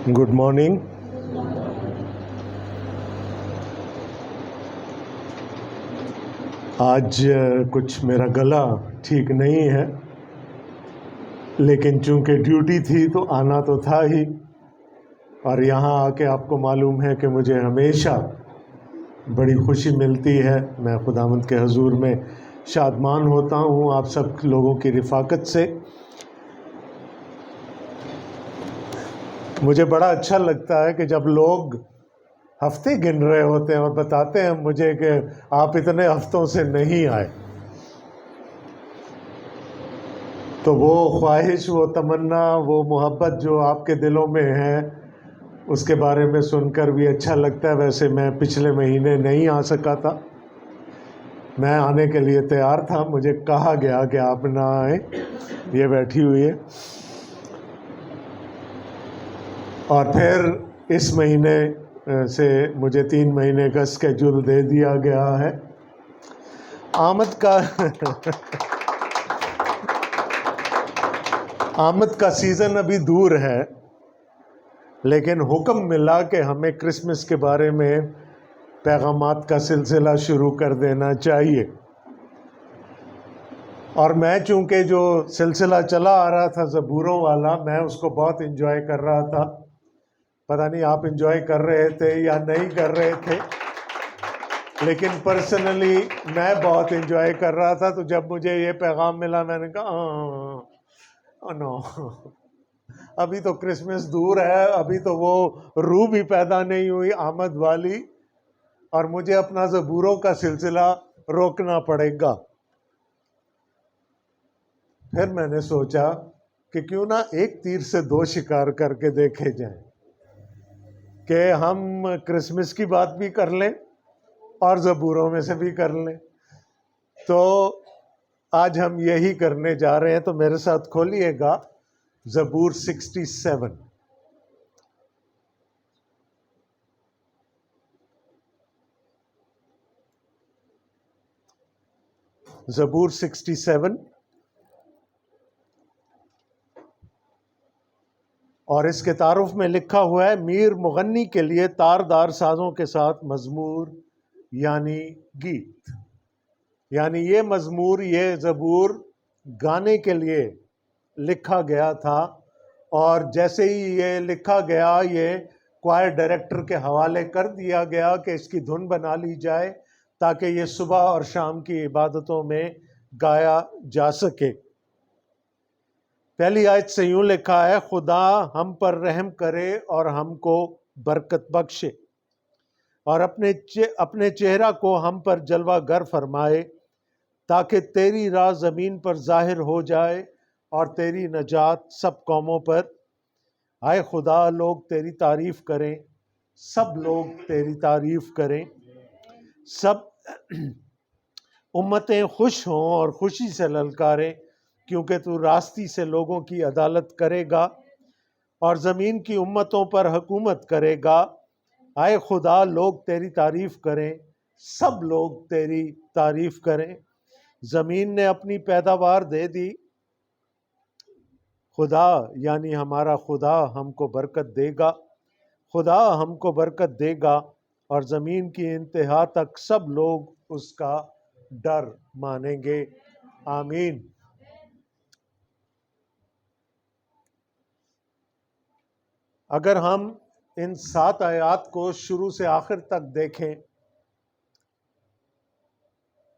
Good morning. آج کچھ میرا گلا ٹھیک نہیں ہے، لیکن چونکہ ڈیوٹی تھی تو آنا تو تھا ہی. اور یہاں آ کے آپ کو معلوم ہے کہ مجھے ہمیشہ بڑی خوشی ملتی ہے. میں خداوند کے حضور میں شادمان ہوتا ہوں آپ سب لوگوں کی رفاقت سے. مجھے بڑا اچھا لگتا ہے کہ جب لوگ ہفتے گن رہے ہوتے ہیں اور بتاتے ہیں مجھے کہ آپ اتنے ہفتوں سے نہیں آئے، تو وہ خواہش، وہ تمنا، وہ محبت جو آپ کے دلوں میں ہے اس کے بارے میں سن کر بھی اچھا لگتا ہے. ویسے میں پچھلے مہینے نہیں آ سکا تھا، میں آنے کے لیے تیار تھا، مجھے کہا گیا کہ آپ نہ آئیں. یہ بیٹھی ہوئی ہے. اور پھر اس مہینے سے مجھے 3 مہینے کا اسکیجول دے دیا گیا ہے. آمد کا سیزن ابھی دور ہے، لیکن حکم ملا کہ ہمیں کرسمس کے بارے میں پیغامات کا سلسلہ شروع کر دینا چاہیے. اور میں چونکہ جو سلسلہ چلا آ رہا تھا زبوروں والا، میں اس کو بہت انجوائے کر رہا تھا. پتہ نہیں آپ انجوائے کر رہے تھے یا نہیں کر رہے تھے، لیکن پرسنلی میں بہت انجوائے کر رہا تھا. تو جب مجھے یہ پیغام ملا میں نے کہا نو، ابھی تو کرسمس دور ہے، ابھی تو وہ روح بھی پیدا نہیں ہوئی آمد والی، اور مجھے اپنا زبوروں کا سلسلہ روکنا پڑے گا. پھر میں نے سوچا کہ کیوں نہ ایک تیر سے 2 شکار کر کے دیکھے جائیں، کہ ہم کرسمس کی بات بھی کر لیں اور زبوروں میں سے بھی کر لیں. تو آج ہم یہی کرنے جا رہے ہیں. تو میرے ساتھ کھولیے گا زبور 67. زبور 67، اور اس کے تعارف میں لکھا ہوا ہے: میر مغنی کے لیے تاردار سازوں کے ساتھ مزمور یعنی گیت. یعنی یہ مزمور، یہ زبور گانے کے لیے لکھا گیا تھا. اور جیسے ہی یہ لکھا گیا، یہ کوائر ڈائریکٹر کے حوالے کر دیا گیا کہ اس کی دھن بنا لی جائے تاکہ یہ صبح اور شام کی عبادتوں میں گایا جا سکے. پہلی آیت سے یوں لکھا ہے: خدا ہم پر رحم کرے اور ہم کو برکت بخشے، اور اپنے چہرہ کو ہم پر جلوہ گر فرمائے، تاکہ تیری راہ زمین پر ظاہر ہو جائے اور تیری نجات سب قوموں پر. آئے خدا، لوگ تیری تعریف کریں، سب لوگ تیری تعریف کریں. سب امتیں خوش ہوں اور خوشی سے للکاریں، کیونکہ تو راستی سے لوگوں کی عدالت کرے گا اور زمین کی امتوں پر حکومت کرے گا. آئے خدا، لوگ تیری تعریف کریں، سب لوگ تیری تعریف کریں. زمین نے اپنی پیداوار دے دی، خدا یعنی ہمارا خدا ہم کو برکت دے گا. خدا ہم کو برکت دے گا اور زمین کی انتہا تک سب لوگ اس کا ڈر مانیں گے. آمین. اگر ہم ان 7 آیات کو شروع سے آخر تک دیکھیں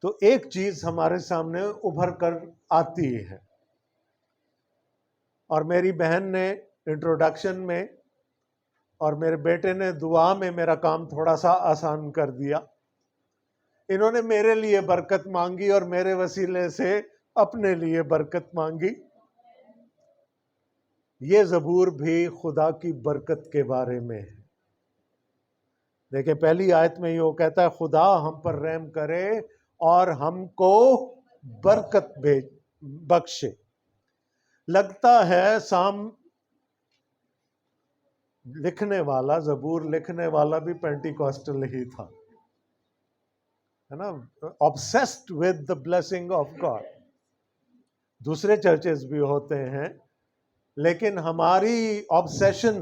تو ایک چیز ہمارے سامنے ابھر کر آتی ہے. اور میری بہن نے انٹروڈکشن میں اور میرے بیٹے نے دعا میں میرا کام تھوڑا سا آسان کر دیا. انہوں نے میرے لیے برکت مانگی اور میرے وسیلے سے اپنے لیے برکت مانگی. یہ زبور بھی خدا کی برکت کے بارے میں ہے. دیکھیں پہلی آیت میں یہ کہتا ہے: خدا ہم پر رحم کرے اور ہم کو برکت بخشے. لگتا ہے سام لکھنے والا، زبور لکھنے والا بھی پینٹیکوسٹل ہی تھا، ہے نا، obsessed with the blessing of God. دوسرے چرچز بھی ہوتے ہیں، لیکن ہماری obsession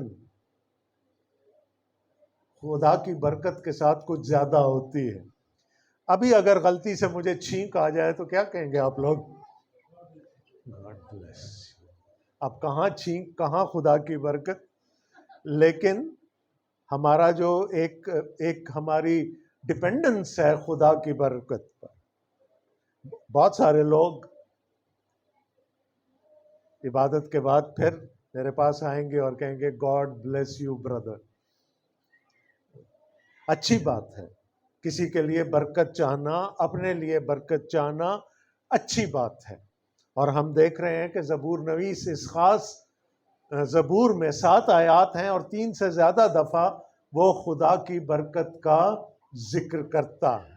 خدا کی برکت کے ساتھ کچھ زیادہ ہوتی ہے. ابھی اگر غلطی سے مجھے چھینک آ جائے تو کیا کہیں گے آپ لوگ؟ God bless. اب کہاں چھینک، کہاں خدا کی برکت. لیکن ہمارا جو ایک ہماری ڈپینڈنس ہے خدا کی برکت پر. بہت سارے لوگ عبادت کے بعد پھر میرے پاس آئیں گے اور کہیں گے گاڈ بلیس یو بردر. اچھی بات ہے، کسی کے لیے برکت چاہنا، اپنے لیے برکت چاہنا اچھی بات ہے. اور ہم دیکھ رہے ہیں کہ زبور نویس اس خاص زبور میں 7 آیات ہیں اور 3 سے زیادہ دفعہ وہ خدا کی برکت کا ذکر کرتا ہے.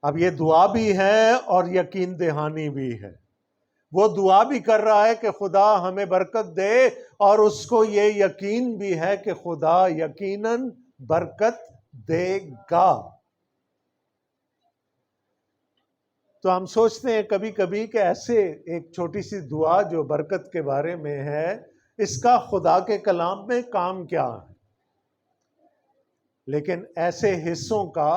اب یہ دعا بھی ہے اور یقین دہانی بھی ہے. وہ دعا بھی کر رہا ہے کہ خدا ہمیں برکت دے، اور اس کو یہ یقین بھی ہے کہ خدا یقیناً برکت دے گا. تو ہم سوچتے ہیں کبھی کبھی کہ ایسے ایک چھوٹی سی دعا جو برکت کے بارے میں ہے، اس کا خدا کے کلام میں کام کیا ہے؟ لیکن ایسے حصوں کا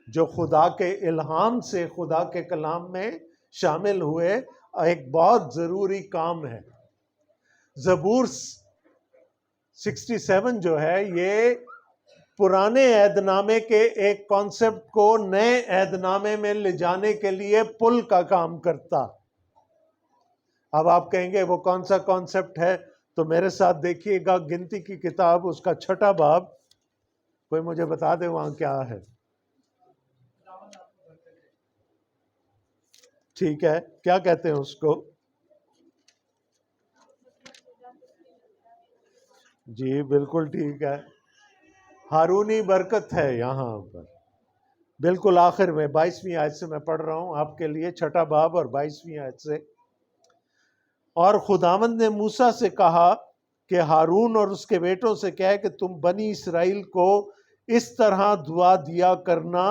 جو خدا کے الہام سے خدا کے کلام میں شامل ہوئے، ایک بہت ضروری کام ہے. زبور 67 جو ہے یہ پرانے عہد نامے کے ایک کانسیپٹ کو نئے عہد نامے میں لے جانے کے لیے پل کا کام کرتا. اب آپ کہیں گے وہ کون سا کانسیپٹ ہے؟ تو میرے ساتھ دیکھیے گا گنتی کی کتاب، اس کا 6واں باب. کوئی مجھے بتا دے وہاں کیا ہے؟ ٹھیک ہے، کیا کہتے ہیں اس کو؟ جی بالکل ٹھیک ہے، ہارونی برکت ہے یہاں پر بالکل آخر میں 22ویں آیت سے میں پڑھ رہا ہوں آپ کے لیے، 6واں باب اور 22ویں آیت سے. اور خداوند نے موسیٰ سے کہا کہ ہارون اور اس کے بیٹوں سے کہے کہ تم بنی اسرائیل کو اس طرح دعا دیا کرنا،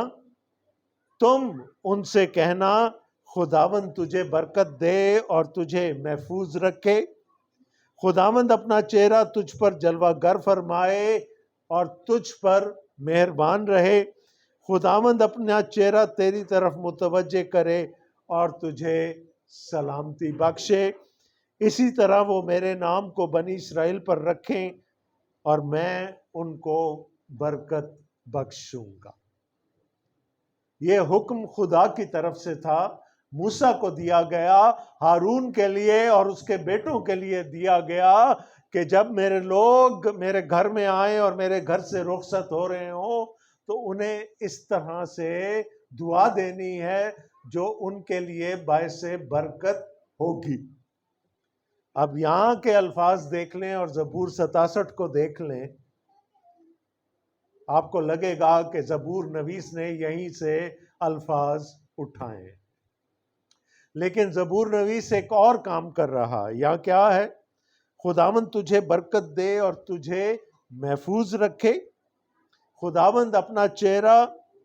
تم ان سے کہنا خداوند تجھے برکت دے اور تجھے محفوظ رکھے. خداوند اپنا چہرہ تجھ پر جلوہ گر فرمائے اور تجھ پر مہربان رہے. خداوند اپنا چہرہ تیری طرف متوجہ کرے اور تجھے سلامتی بخشے. اسی طرح وہ میرے نام کو بنی اسرائیل پر رکھیں اور میں ان کو برکت بخشوں گا. یہ حکم خدا کی طرف سے تھا، موسیٰ کو دیا گیا، ہارون کے لیے اور اس کے بیٹوں کے لیے دیا گیا کہ جب میرے لوگ میرے گھر میں آئیں اور میرے گھر سے رخصت ہو رہے ہوں تو انہیں اس طرح سے دعا دینی ہے جو ان کے لیے باعث برکت ہوگی. اب یہاں کے الفاظ دیکھ لیں اور زبور 67 کو دیکھ لیں، آپ کو لگے گا کہ زبور نویس نے یہیں سے الفاظ اٹھائے. لیکن زبور نویس ایک اور کام کر رہا. یہاں کیا ہے؟ خداوند تجھے برکت دے اور تجھے محفوظ رکھے. خداوند اپنا چہرہ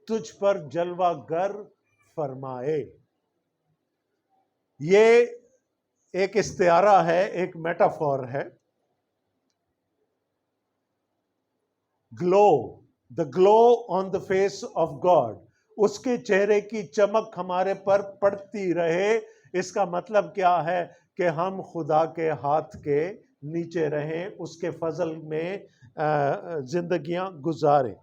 تجھ پر جلوہ گر فرمائے. یہ ایک استعارہ ہے، ایک میٹافور ہے. گلو، the glow on the face of God، اس کے چہرے کی چمک ہمارے پر پڑتی رہے. اس کا مطلب کیا ہے؟ کہ ہم خدا کے ہاتھ کے نیچے رہیں، اس کے فضل میں زندگیاں گزاریں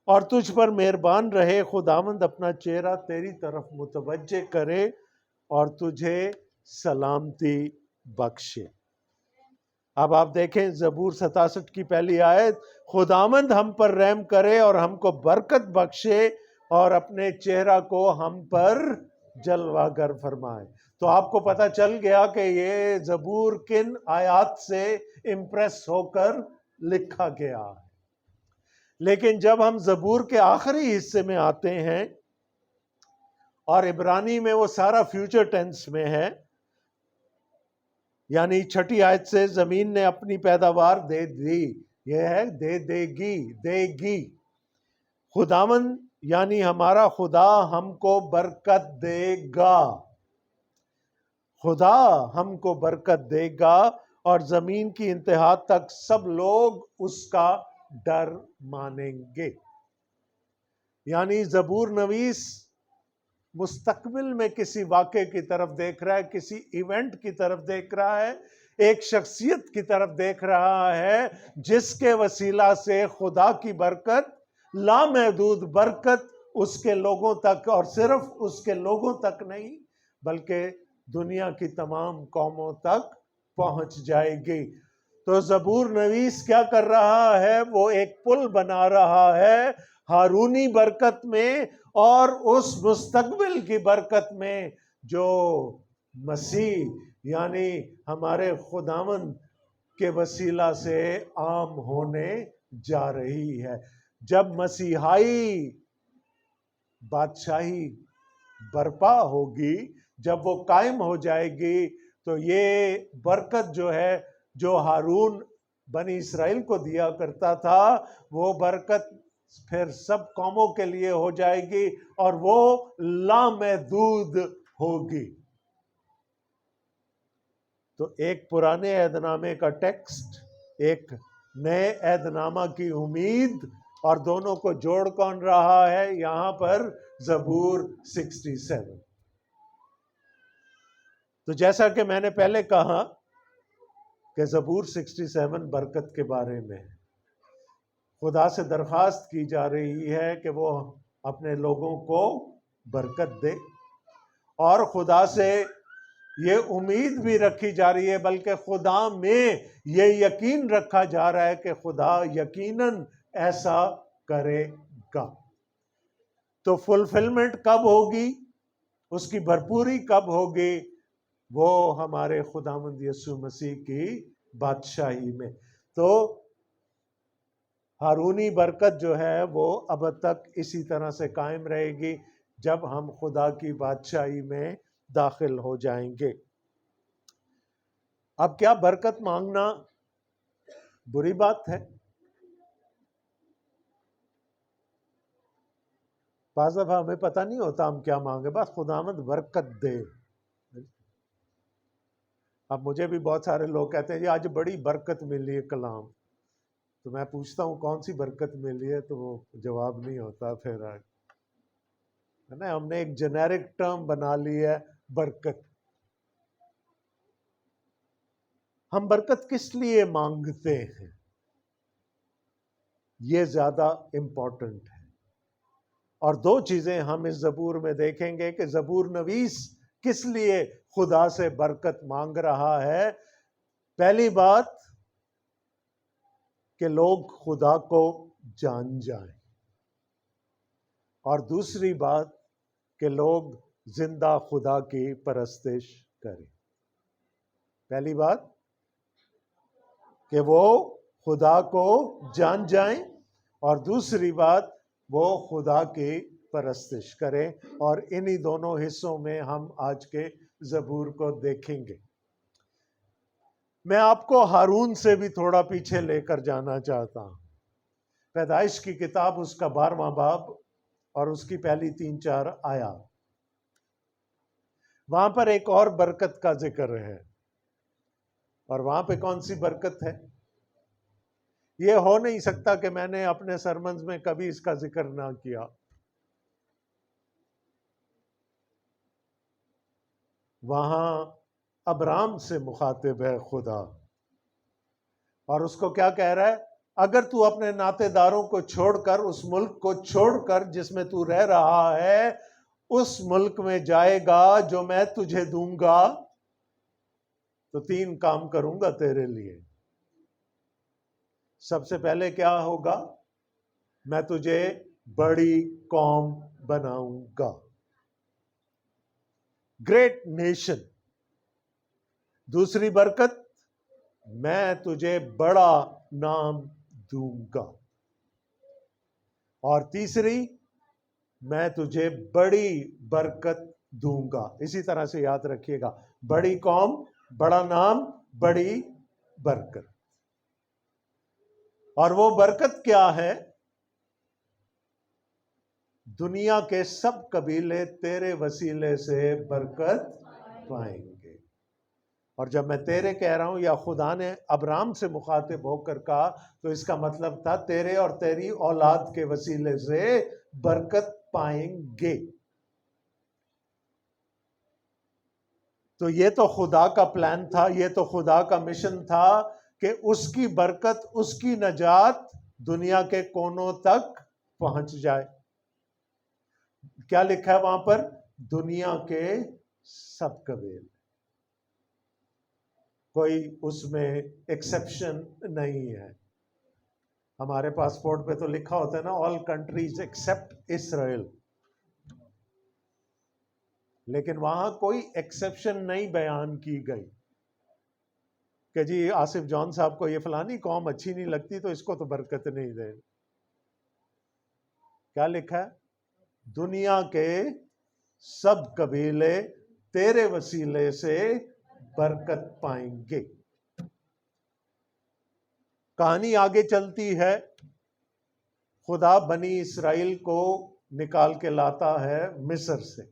اور تجھ پر مہربان رہے. خداوند اپنا چہرہ تیری طرف متوجہ کرے اور تجھے سلامتی بخشے. اب آپ دیکھیں زبور 67 کی پہلی آیت، خداوند ہم پر رحم کرے اور ہم کو برکت بخشے اور اپنے چہرہ کو ہم پر جلوہ گر فرمائے. تو آپ کو پتہ چل گیا کہ یہ زبور کن آیات سے امپریس ہو کر لکھا گیا ہے. لیکن جب ہم زبور کے آخری حصے میں آتے ہیں اور عبرانی میں وہ سارا فیوچر ٹینس میں ہے، یعنی 6 آیت سے زمین نے اپنی پیداوار دے دی، یہ ہے دے گی. خداوند یعنی ہمارا خدا ہم کو برکت دے گا. خدا ہم کو برکت دے گا اور زمین کی انتہا تک سب لوگ اس کا ڈر مانیں گے. یعنی زبور نویس مستقبل میں کسی واقعے کی طرف دیکھ رہا ہے، کسی ایونٹ کی طرف دیکھ رہا ہے، ایک شخصیت کی طرف دیکھ رہا ہے جس کے وسیلہ سے خدا کی برکت، لامحدود برکت اس کے لوگوں تک، اور صرف اس کے لوگوں تک نہیں بلکہ دنیا کی تمام قوموں تک پہنچ جائے گی. تو زبور نویس کیا کر رہا ہے؟ وہ ایک پل بنا رہا ہے ہارونی برکت میں اور اس مستقبل کی برکت میں جو مسیح یعنی ہمارے خداوند کے وسیلہ سے عام ہونے جا رہی ہے. جب مسیحائی بادشاہی برپا ہوگی، جب وہ قائم ہو جائے گی، تو یہ برکت جو ہے، جو ہارون بنی اسرائیل کو دیا کرتا تھا، وہ برکت پھر سب قوموں کے لیے ہو جائے گی اور وہ لامحدود ہوگی. تو ایک پرانے عہد نامے کا ٹیکسٹ، ایک نئے عہد نامہ کی امید، اور دونوں کو جوڑ کون رہا ہے یہاں پر؟ زبور 67. تو جیسا کہ میں نے پہلے کہا کہ زبور 67 برکت کے بارے میں ہے. خدا سے درخواست کی جا رہی ہے کہ وہ اپنے لوگوں کو برکت دے، اور خدا سے یہ امید بھی رکھی جا رہی ہے، بلکہ خدا میں یہ یقین رکھا جا رہا ہے کہ خدا یقیناً ایسا کرے گا. تو فلفلمنٹ کب ہوگی، اس کی بھرپوری کب ہوگی؟ وہ ہمارے خداوند یسوع مسیح کی بادشاہی میں. تو ہارونی برکت جو ہے وہ اب تک اسی طرح سے قائم رہے گی جب ہم خدا کی بادشاہی میں داخل ہو جائیں گے. اب کیا برکت مانگنا بری بات ہے؟ بعض دفعہ ہمیں پتہ نہیں ہوتا ہم کیا مانگے، بس خداوند برکت دے. اب مجھے بھی بہت سارے لوگ کہتے ہیں جی آج بڑی برکت ملی ہے کلام، تو میں پوچھتا ہوں کون سی برکت ملی ہے، تو وہ جواب نہیں ہوتا. پھر ہے نا، ہم نے ایک جنیرک ٹرم بنا لی ہے برکت. ہم برکت کس لیے مانگتے ہیں، یہ زیادہ امپورٹنٹ ہے. اور دو چیزیں ہم اس زبور میں دیکھیں گے کہ زبور نویس کس لیے خدا سے برکت مانگ رہا ہے. پہلی بات کہ لوگ خدا کو جان جائیں، اور دوسری بات کہ لوگ زندہ خدا کی پرستش کریں. پہلی بات کہ وہ خدا کو جان جائیں، اور دوسری بات وہ خدا کی پرستش کریں. اور انہی دونوں حصوں میں ہم آج کے زبور کو دیکھیں گے. میں آپ کو ہارون سے بھی تھوڑا پیچھے لے کر جانا چاہتا ہوں. پیدائش کی کتاب اس کا 12واں باب اور اس کی پہلی 3-4 آیات. وہاں پر ایک اور برکت کا ذکر ہے، اور وہاں پہ کون سی برکت ہے؟ یہ ہو نہیں سکتا کہ میں نے اپنے سرمنز میں کبھی اس کا ذکر نہ کیا. وہاں ابرام سے مخاطب ہے خدا، اور اس کو کیا کہہ رہا ہے؟ اگر تو اپنے ناطے داروں کو چھوڑ کر، اس ملک کو چھوڑ کر جس میں تو رہ رہا ہے، اس ملک میں جائے گا جو میں تجھے دوں گا، تو 3 کام کروں گا تیرے لیے. سب سے پہلے کیا ہوگا؟ میں تجھے بڑی قوم بناؤں گا، گریٹ نیشن. دوسری برکت، میں تجھے بڑا نام دوں گا. اور تیسری، میں تجھے بڑی برکت دوں گا. اسی طرح سے یاد رکھیے گا، بڑی قوم، بڑا نام، بڑی برکت. اور وہ برکت کیا ہے؟ دنیا کے سب قبیلے تیرے وسیلے سے برکت پائیں گے. اور جب میں تیرے کہہ رہا ہوں یا خدا نے ابرام سے مخاطب ہو کر کہا تو اس کا مطلب تھا تیرے اور تیری اولاد کے وسیلے سے برکت پائیں گے. تو یہ تو خدا کا پلان تھا, یہ تو خدا کا مشن تھا کہ اس کی برکت, اس کی نجات دنیا کے کونوں تک پہنچ جائے. کیا لکھا ہے وہاں پر؟ دنیا کے سب قبیل, کوئی اس میں ایکسیپشن نہیں ہے. ہمارے پاسپورٹ پہ تو لکھا ہوتا ہے نا آل کنٹریز ایکسپٹ اسرائیل, لیکن وہاں کوئی ایکسیپشن نہیں بیان کی گئی کہ جی آصف جان صاحب کو یہ فلانی قوم اچھی نہیں لگتی تو اس کو تو برکت نہیں دے. کیا لکھا ہے؟ دنیا کے سب قبیلے تیرے وسیلے سے برکت پائیں گے. کہانی آگے چلتی ہے. خدا بنی اسرائیل کو نکال کے لاتا ہے مصر سے,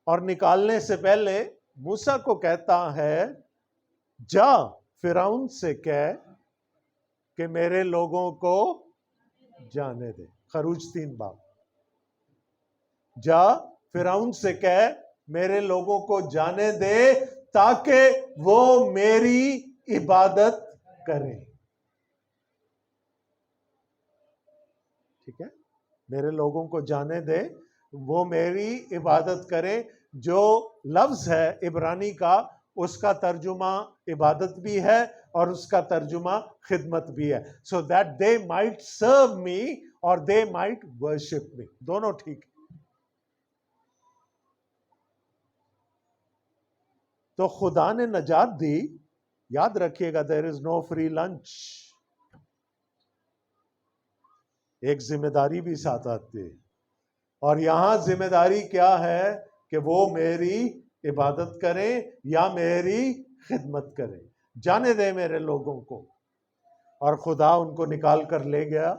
اور نکالنے سے پہلے موسیٰ کو کہتا ہے جا فرعون سے کہہ کہ میرے لوگوں کو جانے دے. خروج 3 باب. جا فرعون سے کہہ میرے لوگوں کو جانے دے تاکہ وہ میری عبادت کریں. ٹھیک ہے, میرے لوگوں کو جانے دے, وہ میری عبادت کریں. جو لفظ ہے عبرانی کا, اس کا ترجمہ عبادت بھی ہے اور اس کا ترجمہ خدمت بھی ہے. سو دیٹ دے مائٹ سرو می اور دے مائٹ ورشپ می, دونوں ٹھیک ہے. تو خدا نے نجات دی. یاد رکھیے گا دیر از نو فری لنچ. ایک ذمہ داری بھی ساتھ آتی ہے, اور یہاں ذمہ داری کیا ہے کہ وہ میری عبادت کریں یا میری خدمت کریں. جانے دے میرے لوگوں کو. اور خدا ان کو نکال کر لے گیا,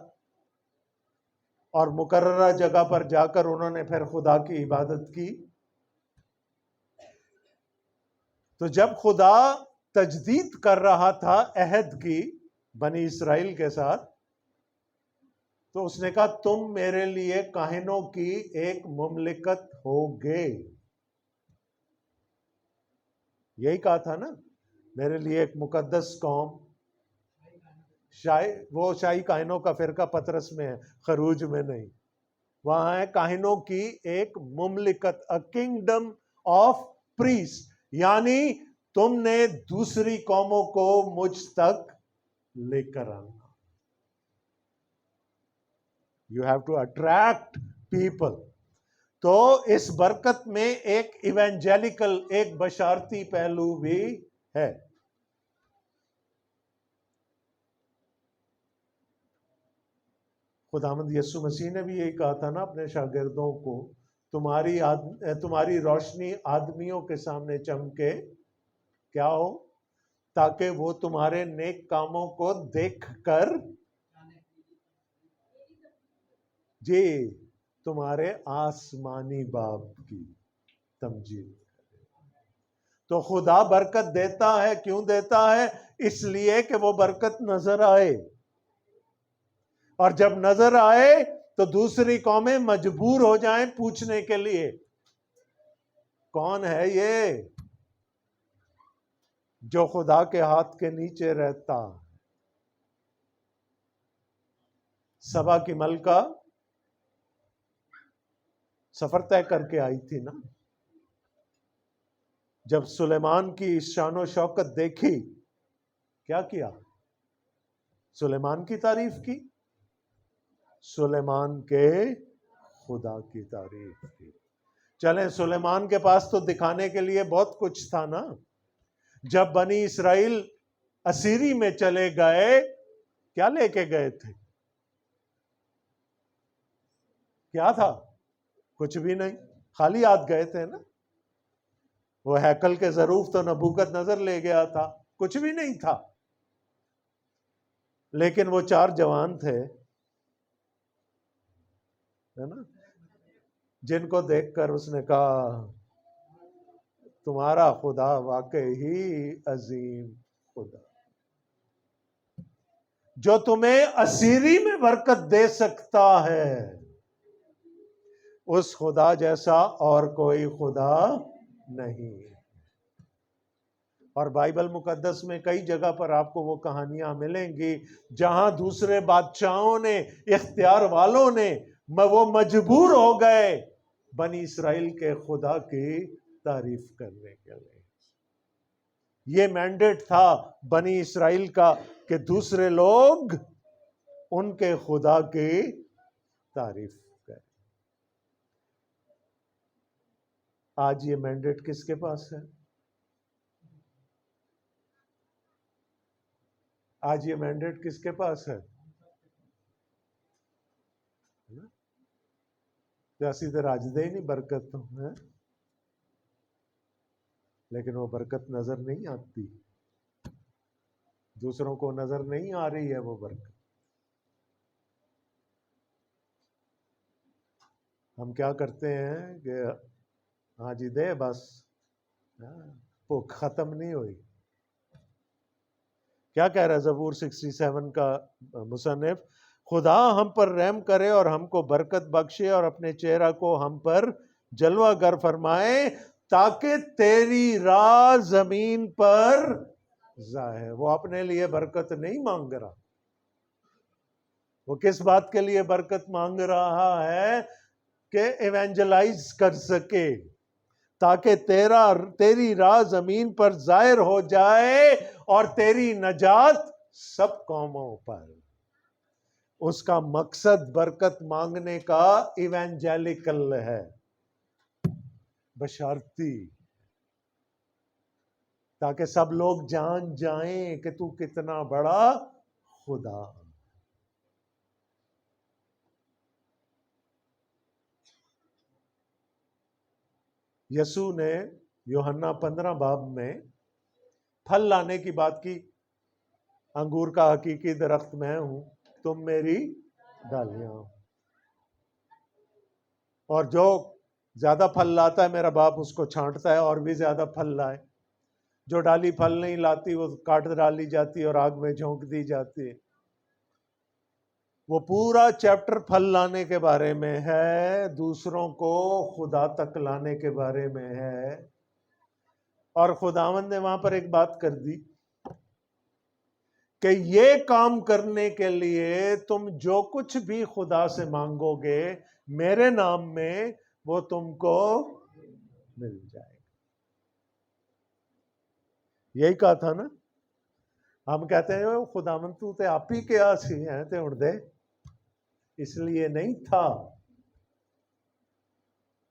اور مقررہ جگہ پر جا کر انہوں نے پھر خدا کی عبادت کی. تو جب خدا تجدید کر رہا تھا عہد کی بنی اسرائیل کے ساتھ, تو اس نے کہا تم میرے لیے کاہنوں کی ایک مملکت ہوگے. یہی کہا تھا نا, میرے لیے ایک مقدس قوم. وہ شاہی کاہنوں کا فرقہ پطرس میں ہے, خروج میں نہیں. وہاں ہے کاہنوں کی ایک مملکت, a kingdom of priests. یعنی تم نے دوسری قوموں کو مجھ تک لے کر آنا. You have to attract people. تو اس برکت میں ایک ایونجیلیکل, ایک بشارتی پہلو بھی ہے. خداوند یسوع مسیح نے بھی یہی کہا تھا نا اپنے شاگردوں کو, تمہاری روشنی آدمیوں کے سامنے چمکے, کیا ہو, تاکہ وہ تمہارے نیک کاموں کو دیکھ کر جی تمہارے آسمانی باپ کی تمجید. تو خدا برکت دیتا ہے. کیوں دیتا ہے؟ اس لیے کہ وہ برکت نظر آئے, اور جب نظر آئے تو دوسری قومیں مجبور ہو جائیں پوچھنے کے لیے کون ہے یہ جو خدا کے ہاتھ کے نیچے رہتا. سبا کی ملکہ سفر طے کر کے آئی تھی نا, جب سلیمان کی شان و شوکت دیکھی کیا کیا؟ سلیمان کی تعریف کی, سلیمان کے خدا کی تعریف کی. چلیں, سلیمان کے پاس تو دکھانے کے لیے بہت کچھ تھا نا. جب بنی اسرائیل اسیری میں چلے گئے, کیا لے کے گئے تھے؟ کیا تھا؟ کچھ بھی نہیں, خالی ہاتھ گئے تھے نا. وہ ہیکل کے ظروف تو نبوکت نظر لے گیا تھا, کچھ بھی نہیں تھا. لیکن وہ 4 جوان تھے ہے نا, جن کو دیکھ کر اس نے کہا تمہارا خدا واقعی ہی عظیم خدا، جو تمہیں اسیری میں برکت دے سکتا ہے، اس خدا جیسا اور کوئی خدا نہیں۔ اور بائبل مقدس میں کئی جگہ پر آپ کو وہ کہانیاں ملیں گی جہاں دوسرے بادشاہوں نے، اختیار والوں نے، وہ مجبور ہو گئے بنی اسرائیل کے خدا کی تعریف کرنے کے لیے۔ یہ مینڈیٹ تھا بنی اسرائیل کا کہ دوسرے لوگ ان کے خدا کی تعریف کریں۔ آج یہ مینڈیٹ کس کے پاس ہے؟ آج یہ مینڈیٹ کس کے پاس ہے؟ اسی تے راج دے ہی نہیں برکت ہے، لیکن وہ برکت نظر نہیں آتی، دوسروں کو نظر نہیں آ رہی ہے وہ برکت۔ ہم کیا کرتے ہیں کہ ہاں جی دے بس، وہ ختم نہیں ہوئی۔ کیا کہہ رہا ہے زبور 67 کا مصنف؟ خدا ہم پر رحم کرے اور ہم کو برکت بخشے اور اپنے چہرہ کو ہم پر جلوہ گر فرمائے، تاکہ تیری راہ زمین پر ظاہر۔ وہ اپنے لیے برکت نہیں مانگ رہا، وہ کس بات کے لیے برکت مانگ رہا ہے؟ کہ ایونجلائز کر سکے، تاکہ تیری راہ زمین پر ظاہر ہو جائے اور تیری نجات سب قوموں پر۔ اس کا مقصد برکت مانگنے کا ایونجیلیکل ہے، بشارتی، تاکہ سب لوگ جان جائیں کہ تو کتنا بڑا خدا۔ یسوع نے یوحنا 15 باب میں پھل لانے کی بات کی۔ انگور کا حقیقی درخت میں ہوں، تم میری ڈالیاں ہو، اور جو زیادہ پھل لاتا ہے میرا باپ اس کو چھانٹتا ہے اور بھی زیادہ پھل لائے۔ جو ڈالی پھل نہیں لاتی وہ کاٹ ڈالی جاتی اور آگ میں جھونک دی جاتی ہے۔ وہ پورا چیپٹر پھل لانے کے بارے میں ہے، دوسروں کو خدا تک لانے کے بارے میں ہے۔ اور خداوند نے وہاں پر ایک بات کر دی کہ یہ کام کرنے کے لیے تم جو کچھ بھی خدا سے مانگو گے میرے نام میں، وہ تم کو مل جائے گا۔ یہی کہا تھا نا؟ ہم کہتے ہیں خداوند تو تے آپ ہی کے آسی ہیں تے اڑ دے، اس لیے نہیں تھا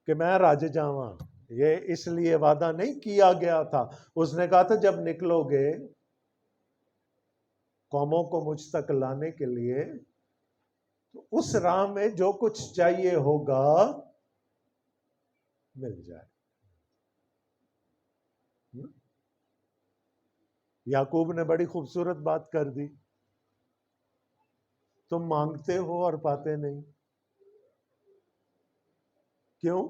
کہ میں راج جاواں، یہ اس لیے وعدہ نہیں کیا گیا تھا۔ اس نے کہا تھا جب نکلو گے قوموں کو مجھ تک لانے کے لیے، تو اس راہ میں جو کچھ چاہیے ہوگا مل جائے۔ یعقوب نے بڑی خوبصورت بات کر دی، تم مانگتے ہو اور پاتے نہیں، کیوں؟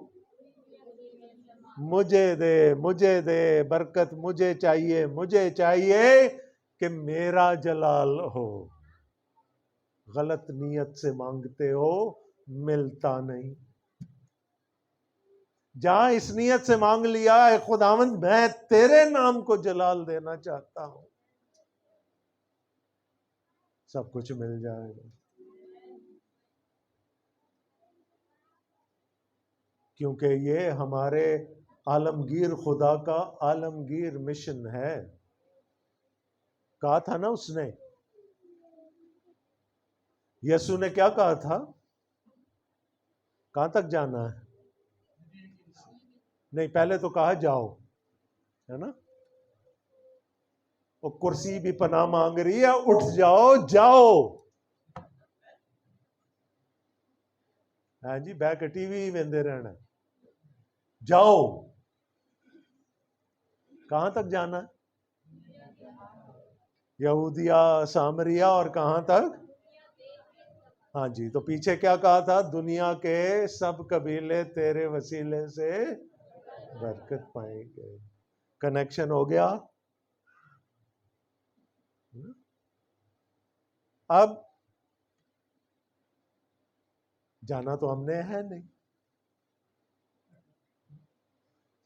مجھے دے، مجھے دے، برکت مجھے چاہیے، مجھے چاہیے کہ میرا جلال ہو۔ غلط نیت سے مانگتے ہو، ملتا نہیں۔ جہاں اس نیت سے مانگ لیا اے خداوند میں تیرے نام کو جلال دینا چاہتا ہوں، سب کچھ مل جائے گا۔ کیونکہ یہ ہمارے عالمگیر خدا کا عالمگیر مشن ہے۔ کہا تھا نا اس نے، یسوع نے کیا کہا تھا؟ کہاں تک جانا ہے؟ نہیں، پہلے تو کہا جاؤ، ہے نا؟ وہ کرسی بھی پناہ مانگ رہی ہے، اٹھ جاؤ، جاؤ۔ ہاں جی، بہ کے ٹی وی ویندے رہنا، جاؤ۔ کہاں تک جانا ہے؟ یہودیہ، سامریہ، اور کہاں تک؟ ہاں جی، تو پیچھے کیا کہا تھا؟ دنیا کے سب قبیلے تیرے وسیلے سے برکت پائیں گے۔ کنیکشن ہو گیا. اب جانا تو ہم نے ہے نہیں،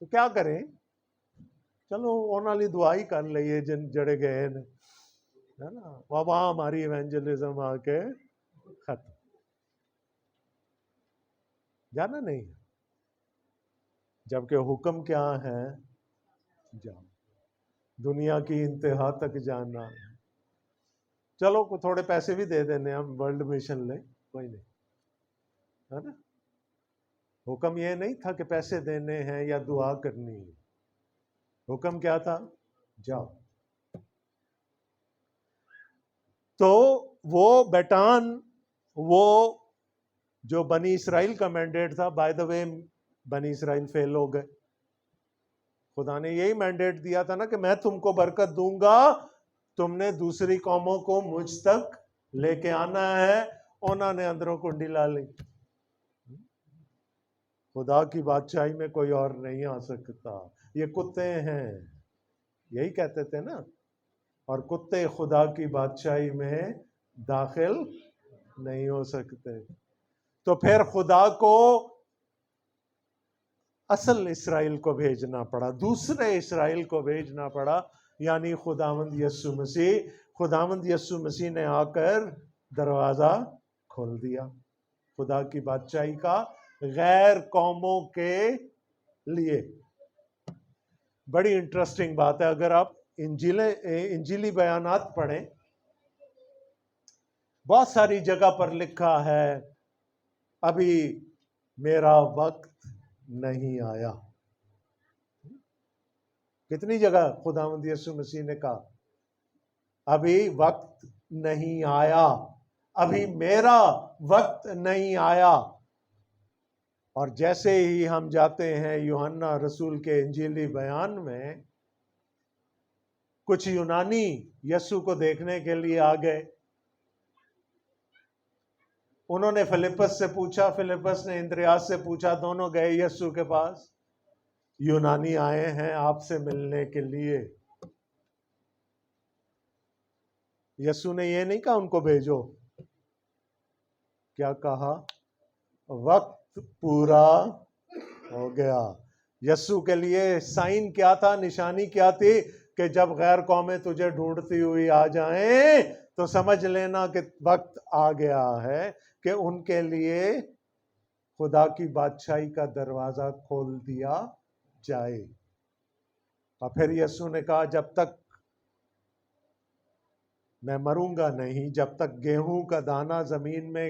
تو کیا کریں؟ چلو ان والی دعا ہی کر لئیے جن جڑے گئے ہے نا، وہاں ہماری ایونجلزم آ کے ختم. جانا نہیں، جبکہ حکم کیا ہے؟ جاؤ، دنیا کی انتہا تک جانا. چلو تھوڑے پیسے بھی دے دینے ہم، ورلڈ مشن لیں، کوئی نہیں، ہے نا. حکم یہ نہیں تھا کہ پیسے دینے ہیں یا دعا کرنی ہے. حکم کیا تھا؟ جاؤ. تو وہ بیٹان، وہ جو بنی اسرائیل کا مینڈیٹ تھا، بائی دا وے بنی اسرائیل فیل ہو گئے. خدا نے یہی مینڈیٹ دیا تھا نا کہ میں تم کو برکت دوں گا، تم نے دوسری قوموں کو مجھ تک لے کے آنا ہے. انہوں نے اندروں کنڈی لا لی. خدا کی بادشاہی میں کوئی اور نہیں آ سکتا، یہ کتے ہیں، یہی کہتے تھے نا. اور کتے خدا کی بادشاہی میں داخل نہیں ہو سکتے. تو پھر خدا کو اصل اسرائیل کو بھیجنا پڑا، دوسرے اسرائیل کو بھیجنا پڑا، یعنی خداوند یسوع مسیح. خداوند یسوع مسیح نے آ کر دروازہ کھول دیا خدا کی بادشاہی کا غیر قوموں کے لیے. بڑی انٹرسٹنگ بات ہے، اگر آپ انجیلی بیانات پڑھیں، بہت ساری جگہ پر لکھا ہے ابھی میرا وقت نہیں آیا. کتنی جگہ خداوند یسوع مسیح نے کہا ابھی وقت نہیں آیا، ابھی میرا وقت نہیں آیا. اور جیسے ہی ہم جاتے ہیں یوحنا رسول کے انجیلی بیان میں، کچھ یونانی یسوع کو دیکھنے کے لیے آ گئے. انہوں نے فلپس سے پوچھا، فلپس نے اندریاس سے پوچھا، دونوں گئے یسوع کے پاس. یونانی آئے ہیں آپ سے ملنے کے لیے. یسوع نے یہ نہیں کہا ان کو بھیجو، کیا کہا؟ وقت پورا ہو گیا. یسوع کے لیے سائن کیا تھا، نشانی کیا تھی؟ کہ جب غیر قومیں تجھے ڈھونڈتی ہوئی آ جائیں تو سمجھ لینا کہ وقت آ گیا ہے کہ ان کے لیے خدا کی بادشاہی کا دروازہ کھول دیا جائے. اور پھر یسوع نے کہا جب تک میں مروں گا نہیں، جب تک گیہوں کا دانہ زمین میں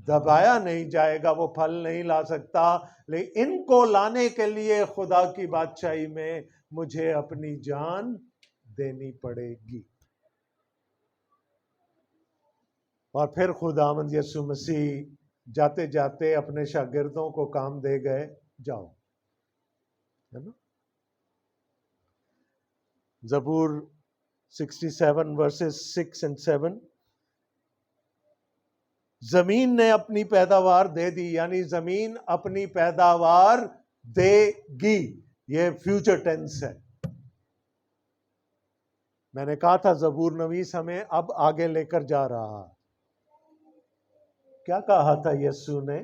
دبایا نہیں جائے گا وہ پھل نہیں لا سکتا. لیکن ان کو لانے کے لیے خدا کی بادشاہی میں مجھے اپنی جان دینی پڑے گی. اور پھر خداوند یسوع مسیح جاتے جاتے اپنے شاگردوں کو کام دے گئے، جاؤ، ہے نا. زبور 67 verses 6 and 7، زمین نے اپنی پیداوار دے دی، یعنی زمین اپنی پیداوار دے گی. یہ فیوچر ٹینس ہے. میں نے کہا تھا زبور نویس ہمیں اب آگے لے کر جا رہا. کیا کہا تھا یسوع نے؟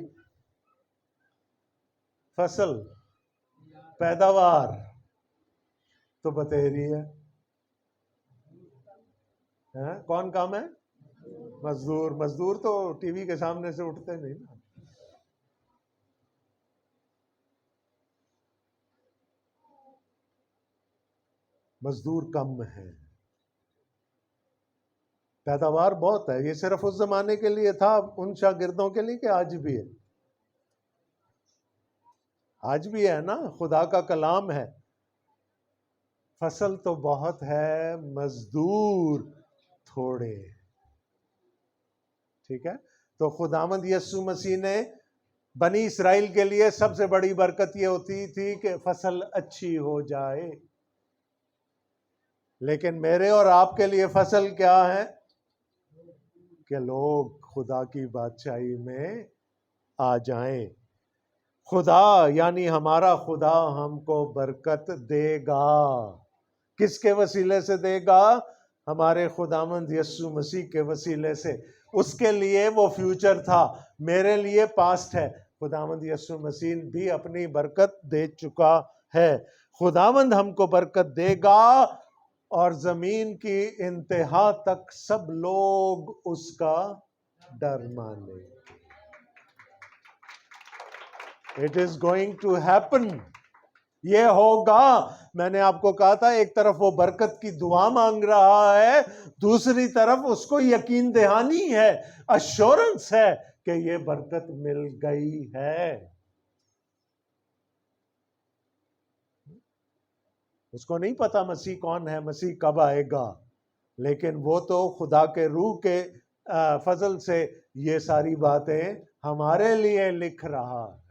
فصل، پیداوار تو بتیری ہے. کون کام ہے؟ مزدور. مزدور تو ٹی وی کے سامنے سے اٹھتے نہیں نا. مزدور کم ہے، پیداوار بہت ہے. یہ صرف اس زمانے کے لیے تھا، ان شاگردوں کے لیے، کہ آج بھی ہے؟ آج بھی ہے نا. خدا کا کلام ہے. فصل تو بہت ہے، مزدور تھوڑے. ٹھیک ہے. تو خداوند یسوع مسیح نے بنی اسرائیل کے لیے سب سے بڑی برکت یہ ہوتی تھی کہ فصل اچھی ہو جائے. لیکن میرے اور آپ کے لیے فصل کیا ہے؟ کہ لوگ خدا کی بادشاہی میں آ جائیں. خدا یعنی ہمارا خدا ہم کو برکت دے گا. کس کے وسیلے سے دے گا؟ ہمارے خداوند یسوع مسیح کے وسیلے سے. اس کے لیے وہ فیوچر تھا، میرے لیے پاسٹ ہے. خداوند یسوع مسیح بھی اپنی برکت دے چکا ہے. خداوند ہم کو برکت دے گا اور زمین کی انتہا تک سب لوگ اس کا ڈر مانے. It is going to happen. یہ ہوگا. میں نے آپ کو کہا تھا ایک طرف وہ برکت کی دعا مانگ رہا ہے، دوسری طرف اس کو یقین دہانی ہے، ایشورنس ہے کہ یہ برکت مل گئی ہے. اس کو نہیں پتا مسیح کون ہے، مسیح کب آئے گا، لیکن وہ تو خدا کے روح کے فضل سے یہ ساری باتیں ہمارے لیے لکھ رہا ہے.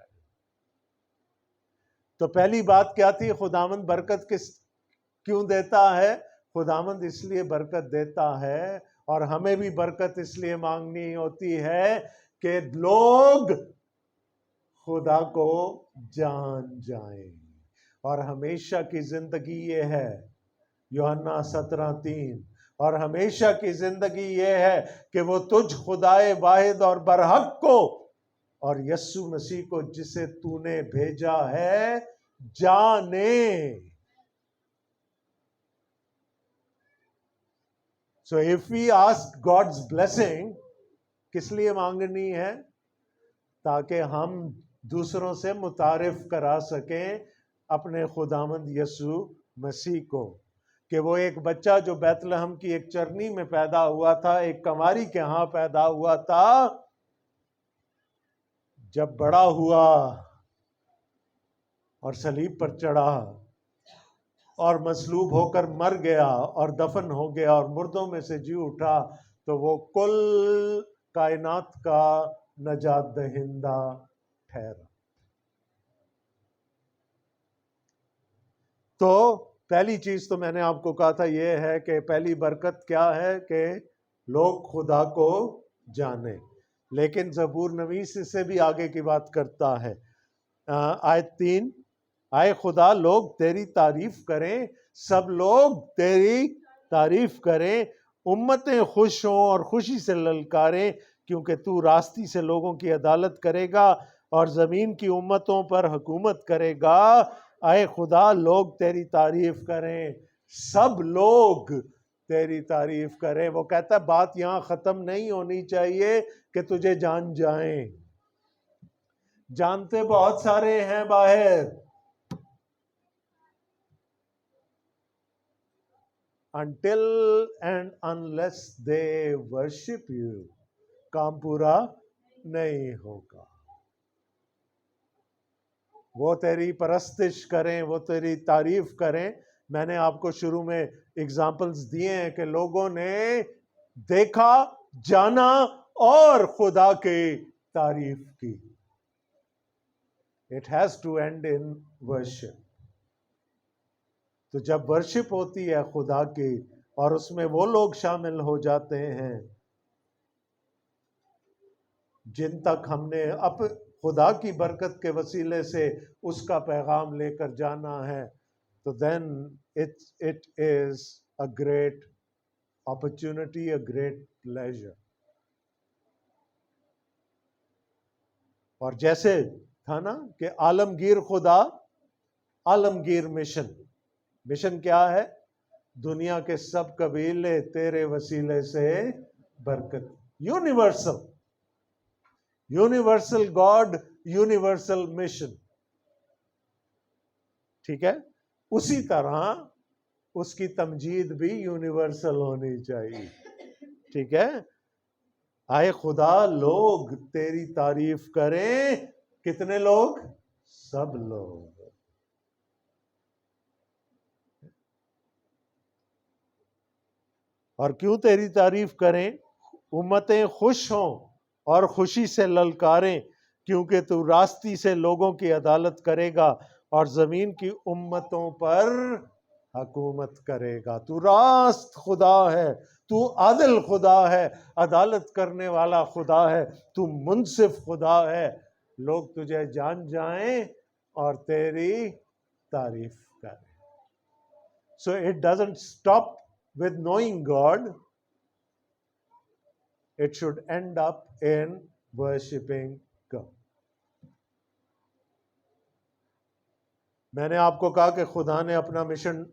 تو پہلی بات کیا تھی؟ خداوند برکت کیوں دیتا ہے؟ خداوند اس لیے برکت دیتا ہے، اور ہمیں بھی برکت اس لیے مانگنی ہوتی ہے کہ لوگ خدا کو جان جائیں. اور ہمیشہ کی زندگی یہ ہے، یوحنا 17:3، اور ہمیشہ کی زندگی یہ ہے کہ وہ تجھ خدائے واحد اور برحق کو اور یسوع مسیح کو جسے تو نے بھیجا ہے جانے. So if we ask God's blessing، کس لیے مانگنی ہے؟ تاکہ ہم دوسروں سے متعارف کرا سکیں اپنے خداوند یسوع مسیح کو، کہ وہ ایک بچہ جو بیت لحم کی ایک چرنی میں پیدا ہوا تھا، ایک کنواری کے ہاں پیدا ہوا تھا، جب بڑا ہوا اور صلیب پر چڑھا اور مصلوب ہو کر مر گیا اور دفن ہو گیا اور مردوں میں سے جی اٹھا، تو وہ کل کائنات کا نجات دہندہ ٹھہرا. تو پہلی چیز تو میں نے آپ کو کہا تھا یہ ہے کہ پہلی برکت کیا ہے؟ کہ لوگ خدا کو جانیں. لیکن زبور نویس اس سے بھی آگے کی بات کرتا ہے. آیت 3، آئے خدا لوگ تیری تعریف کریں، سب لوگ تیری تعریف کریں، امتیں خوش ہوں اور خوشی سے للکاریں، کیونکہ تو راستی سے لوگوں کی عدالت کرے گا اور زمین کی امتوں پر حکومت کرے گا. آئے خدا لوگ تیری تعریف کریں، سب لوگ تیری تعریف کریں. وہ کہتا ہے بات یہاں ختم نہیں ہونی چاہیے کہ تجھے جان جائیں. جانتے بہت سارے ہیں باہر، until and unless they worship you، کام پورا نہیں ہوگا. وہ تیری پرستش کریں، وہ تیری تعریف کریں. میں نے آپ کو شروع میں اگزامپلز دیے ہیں کہ لوگوں نے دیکھا، جانا اور خدا کی تعریف کی. It has to end in worship. تو جب ورشپ ہوتی ہے خدا کی اور اس میں وہ لوگ شامل ہو جاتے ہیں جن تک ہم نے اب خدا کی برکت کے وسیلے سے اس کا پیغام لے کر جانا ہے، تو then it is a great opportunity, a great pleasure. اور جیسے تھا نا کہ عالمگیر خدا، عالمگیر مشن کیا ہے؟ دنیا کے سب قبیلے تیرے وسیلے سے برکت. Universal God, universal mission. ٹھیک ہے؟ اسی طرح اس کی تمجید بھی یونیورسل ہونی چاہیے. ٹھیک ہے؟ آئے خدا لوگ تیری تعریف کریں. کتنے لوگ؟ سب لوگ. اور کیوں تیری تعریف کریں؟ امتیں خوش ہوں اور خوشی سے للکاریں، کیونکہ تو راستی سے لوگوں کی عدالت کرے گا اور زمین کی امتوں پر حکومت کرے گا. تو راست خدا ہے، تو عادل خدا ہے، عدالت کرنے والا خدا ہے، تو منصف خدا ہے. لوگ تجھے جان جائیں اور تیری تعریف کریں. So it doesn't stop with knowing God. It should end up in worshipping God. میں نے آپ کو کہا کہ خدا نے اپنا مشن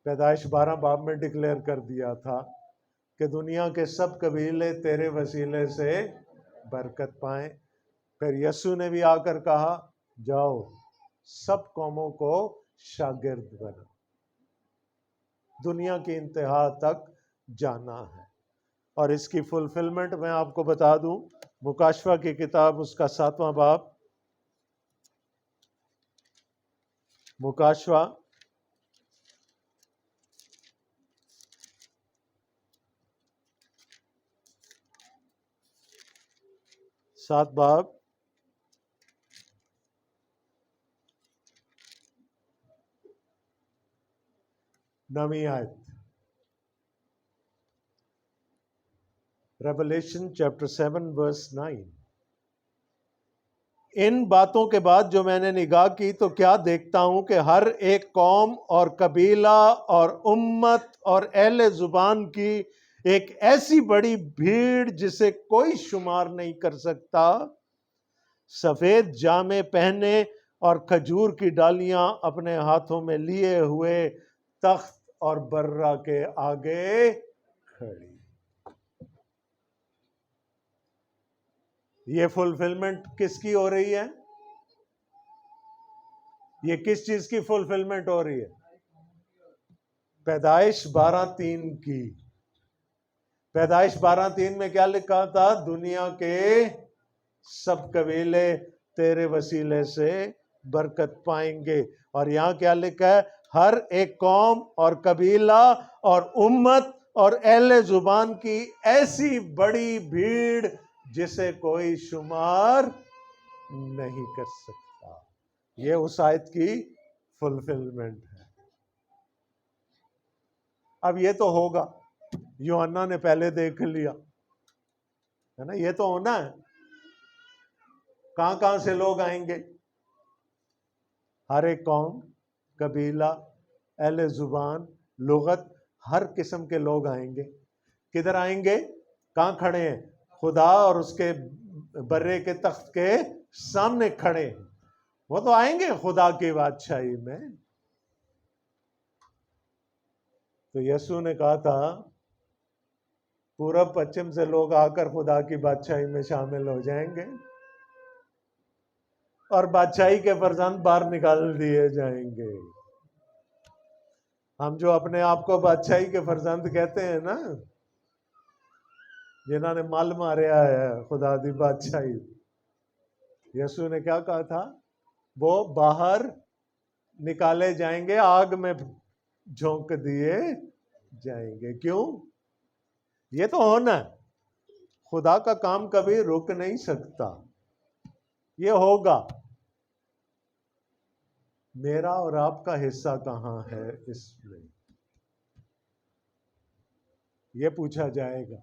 پیدائش 12 باب میں ڈکلیئر کر دیا تھا کہ دنیا کے سب قبیلے تیرے وسیلے سے برکت پائیں. پھر یسوع نے بھی آ کر کہا جاؤ سب قوموں کو شاگرد بنا. دنیا کی انتہا تک جانا ہے. اور اس کی فلفلمنٹ میں آپ کو بتا دوں، مکاشفہ کی کتاب اس کا 7واں باب، مکاشفہ 7 باب 9 آیت. Revelation chapter 7 verse 9. ان باتوں کے بعد جو میں نے نگاہ کی تو کیا دیکھتا ہوں کہ ہر ایک قوم اور قبیلہ اور امت اور اہل زبان کی ایک ایسی بڑی بھیڑ جسے کوئی شمار نہیں کر سکتا، سفید جامے پہنے اور کھجور کی ڈالیاں اپنے ہاتھوں میں لیے ہوئے تخت اور برہ کے آگے کھڑی. یہ فلفلمنٹ کس کی ہو رہی ہے؟ یہ کس چیز کی فلفلمنٹ ہو رہی ہے؟ پیدائش 12:3 کی. پیدائش 12:3 میں کیا لکھا تھا؟ دنیا کے سب قبیلے تیرے وسیلے سے برکت پائیں گے. اور یہاں کیا لکھا ہے؟ ہر ایک قوم اور قبیلہ اور امت اور اہل زبان کی ایسی بڑی بھیڑ جسے کوئی شمار نہیں کر سکتا. یہ اس آیت کی فلفلمنٹ ہے. اب یہ تو ہوگا، یوحنا نے پہلے دیکھ لیا ہے نا. یہ تو ہونا ہے. کہاں کہاں سے لوگ آئیں گے؟ ہر ایک قوم، قبیلہ، اہل زبان، لغت، ہر قسم کے لوگ آئیں گے. کدھر آئیں گے؟ کہاں کھڑے ہیں؟ خدا اور اس کے برے کے تخت کے سامنے کھڑے ہیں. وہ تو آئیں گے خدا کی بادشاہی میں. تو یسوع نے کہا تھا پورب پچھم سے لوگ آ کر خدا کی بادشاہی میں شامل ہو جائیں گے اور بادشاہی کے فرزند باہر نکال دیے جائیں گے. ہم جو اپنے آپ کو بادشاہی کے فرزند کہتے ہیں نا، جنہوں نے مال ماریا ہے خدا دی بادشاہی، یسوع نے کیا کہا تھا؟ وہ باہر نکالے جائیں گے، آگ میں جھونک دیے جائیں گے. کیوں؟ یہ تو ہونا ہے. خدا کا کام کبھی رک نہیں سکتا. یہ ہوگا. میرا اور آپ کا حصہ کہاں ہے اس میں؟ یہ پوچھا جائے گا.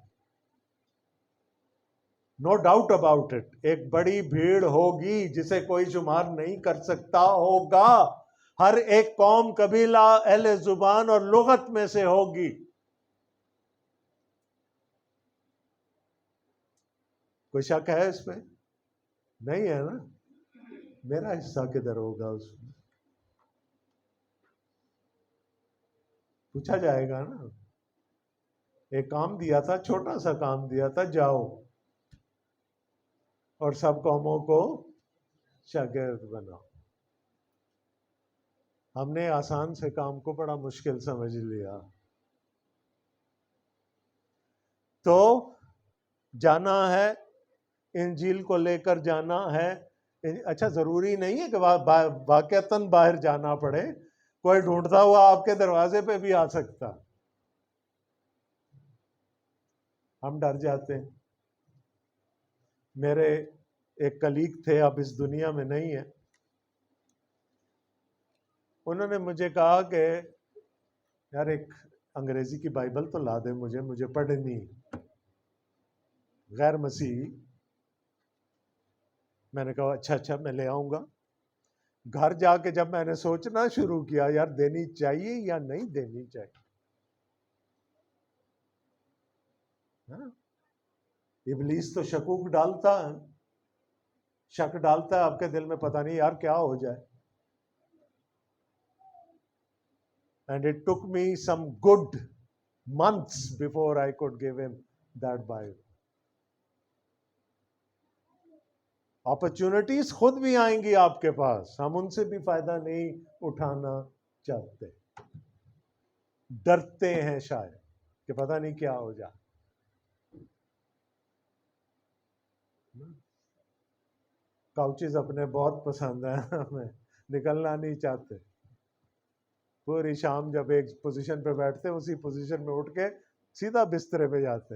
No doubt about it. ایک بڑی بھیڑ ہوگی جسے کوئی شمار نہیں کر سکتا. ہوگا. ہر ایک قوم، قبیلہ، اہل زبان اور لغت میں سے ہوگی. کوئی شک ہے اس میں؟ نہیں ہے نا. میرا حصہ کدھر ہوگا اس میں؟ پوچھا جائے گا نا. ایک کام دیا تھا، چھوٹا سا کام دیا تھا، جاؤ اور سب قوموں کو شاگرد بناؤ. ہم نے آسان سے کام کو بڑا مشکل سمجھ لیا. تو جانا ہے، انجیل کو لے کر جانا ہے. اچھا، ضروری نہیں ہے کہ واقعتاً باہر جانا پڑے. کوئی ڈھونڈتا ہوا آپ کے دروازے پہ بھی آ سکتا. ہم ڈر جاتے ہیں. میرے ایک کلیگ تھے، اب اس دنیا میں نہیں ہے. انہوں نے مجھے کہا کہ یار ایک انگریزی کی بائبل تو لا دے مجھے پڑھنی. غیر مسیحی میں نے کہا اچھا میں لے آؤں گا. گھر جا کے جب میں نے سوچنا شروع کیا یار دینی چاہیے یا نہیں دینی چاہیے, ابلیس تو شکوک ڈالتا ہے, شک ڈالتا ہے آپ کے دل میں, پتہ نہیں یار کیا ہو جائے. And it took me some good months before I could give him that Bible. Opportunities خود بھی آئیں گی آپ کے پاس, ہم ان سے بھی فائدہ نہیں اٹھانا چاہتے, ڈرتے ہیں شاید کہ پتہ نہیں کیا ہو جائے. کاؤچز اپنے بہت پسند ہیں ہمیں, نکلنا نہیں چاہتے. پوری شام جب ایک پوزیشن پہ بیٹھتے اسی پوزیشن میں اٹھ کے سیدھا بسترے پہ جاتے.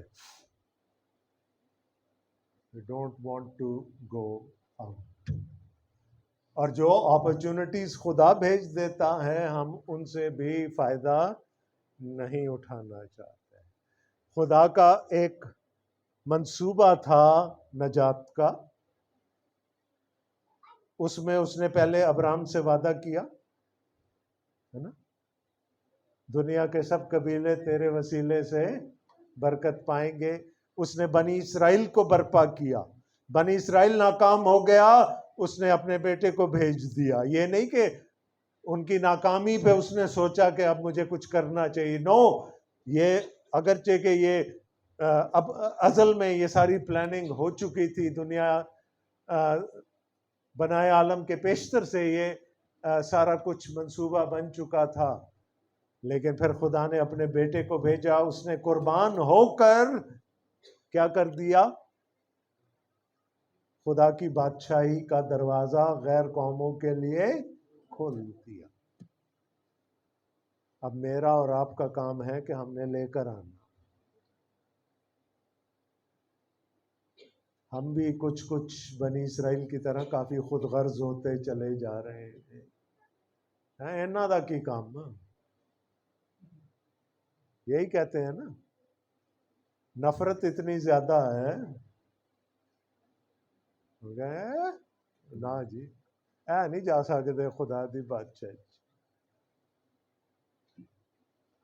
We don't want to go out. اور جو اپرچونٹیز خدا بھیج دیتا ہے ہم ان سے بھی فائدہ نہیں اٹھانا چاہتے. خدا کا ایک منصوبہ تھا نجات کا, اس میں اس نے پہلے ابراہیم سے وعدہ کیا ہے نا, دنیا کے سب قبیلے تیرے وسیلے سے برکت پائیں گے. اس نے بنی اسرائیل کو برپا کیا, بنی اسرائیل ناکام ہو گیا, اس نے اپنے بیٹے کو بھیج دیا. یہ نہیں کہ ان کی ناکامی پہ اس نے سوچا کہ اب مجھے کچھ کرنا چاہیے, نو, یہ اگرچہ کہ یہ اب ازل میں یہ ساری پلاننگ ہو چکی تھی, دنیا بنائے عالم کے پیشتر سے یہ سارا کچھ منصوبہ بن چکا تھا, لیکن پھر خدا نے اپنے بیٹے کو بھیجا. اس نے قربان ہو کر کیا کر دیا, خدا کی بادشاہی کا دروازہ غیر قوموں کے لیے کھول دیا. اب میرا اور آپ کا کام ہے کہ ہم نے لے کر آنا. ہم بھی کچھ بنی اسرائیل کی طرح کافی خود غرض ہوتے چلے جا رہے ہیں. اینا دا کی کام نا, یہی کہتے ہیں نا, نفرت اتنی زیادہ ہے نا جی, اے نہیں جا سکتے خدا دی بادشاہی.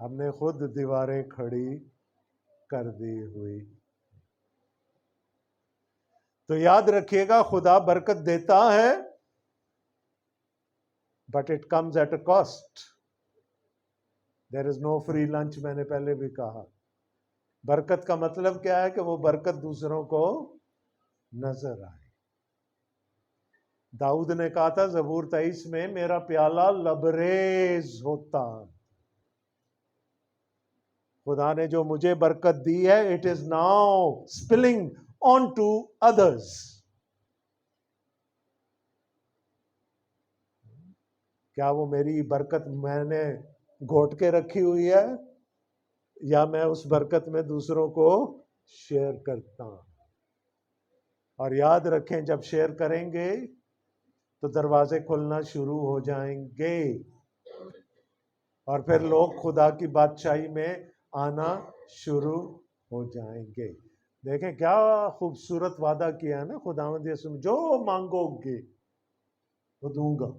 ہم نے خود دیواریں کھڑی کر دی ہوئی. تو یاد رکھیے گا خدا برکت دیتا ہے, but it comes at a cost. There is no free lunch, میں نے پہلے بھی کہا. برکت کا مطلب کیا ہے کہ وہ برکت دوسروں کو نظر آئے. داؤد نے کہا تھا زبور 23 میں, میرا پیالہ لبریز ہوتا. خدا نے جو مجھے برکت دی ہے, it is now spilling on to others. کیا وہ میری برکت میں نے گھوٹ کے رکھی ہوئی ہے, یا میں اس برکت میں دوسروں کو شیئر کرتا ہوں؟ اور یاد رکھیں جب شیئر کریں گے تو دروازے کھلنا شروع ہو جائیں گے, اور پھر لوگ خدا کی بادشاہی میں آنا شروع ہو جائیں گے. دیکھیں کیا خوبصورت وعدہ کیا ہے نا خداوند یسوع, جو مانگو گے وہ دوں گا.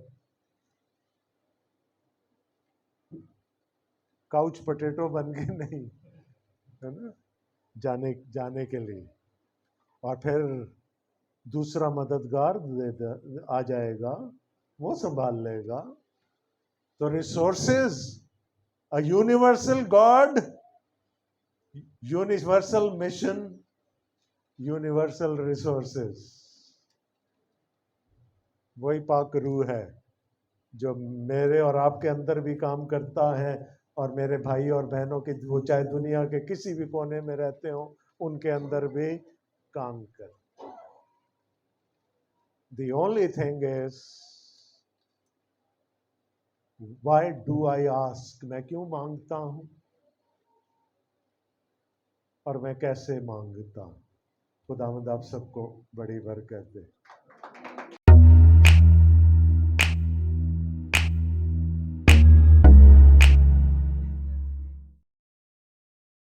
کاؤچ پوٹیٹو بن کے نہیں, ہے نا, جانے کے لیے. اور پھر دوسرا مددگار آ جائے گا, وہ سنبھال لے گا. تو resources, a universal God, universal mission, universal resources. وہی پاک روح ہے جو میرے اور آپ کے اندر بھی کام کرتا ہے, اور میرے بھائی اور بہنوں کے, وہ چاہے دنیا کے کسی بھی کونے میں رہتے ہوں, ان کے اندر بھی کام کرتا. The only thing is, why do I ask? میں کیوں مانگتا ہوں اور میں کیسے مانگتا ہوں. خداوند آپ سب کو بڑی برکت دے.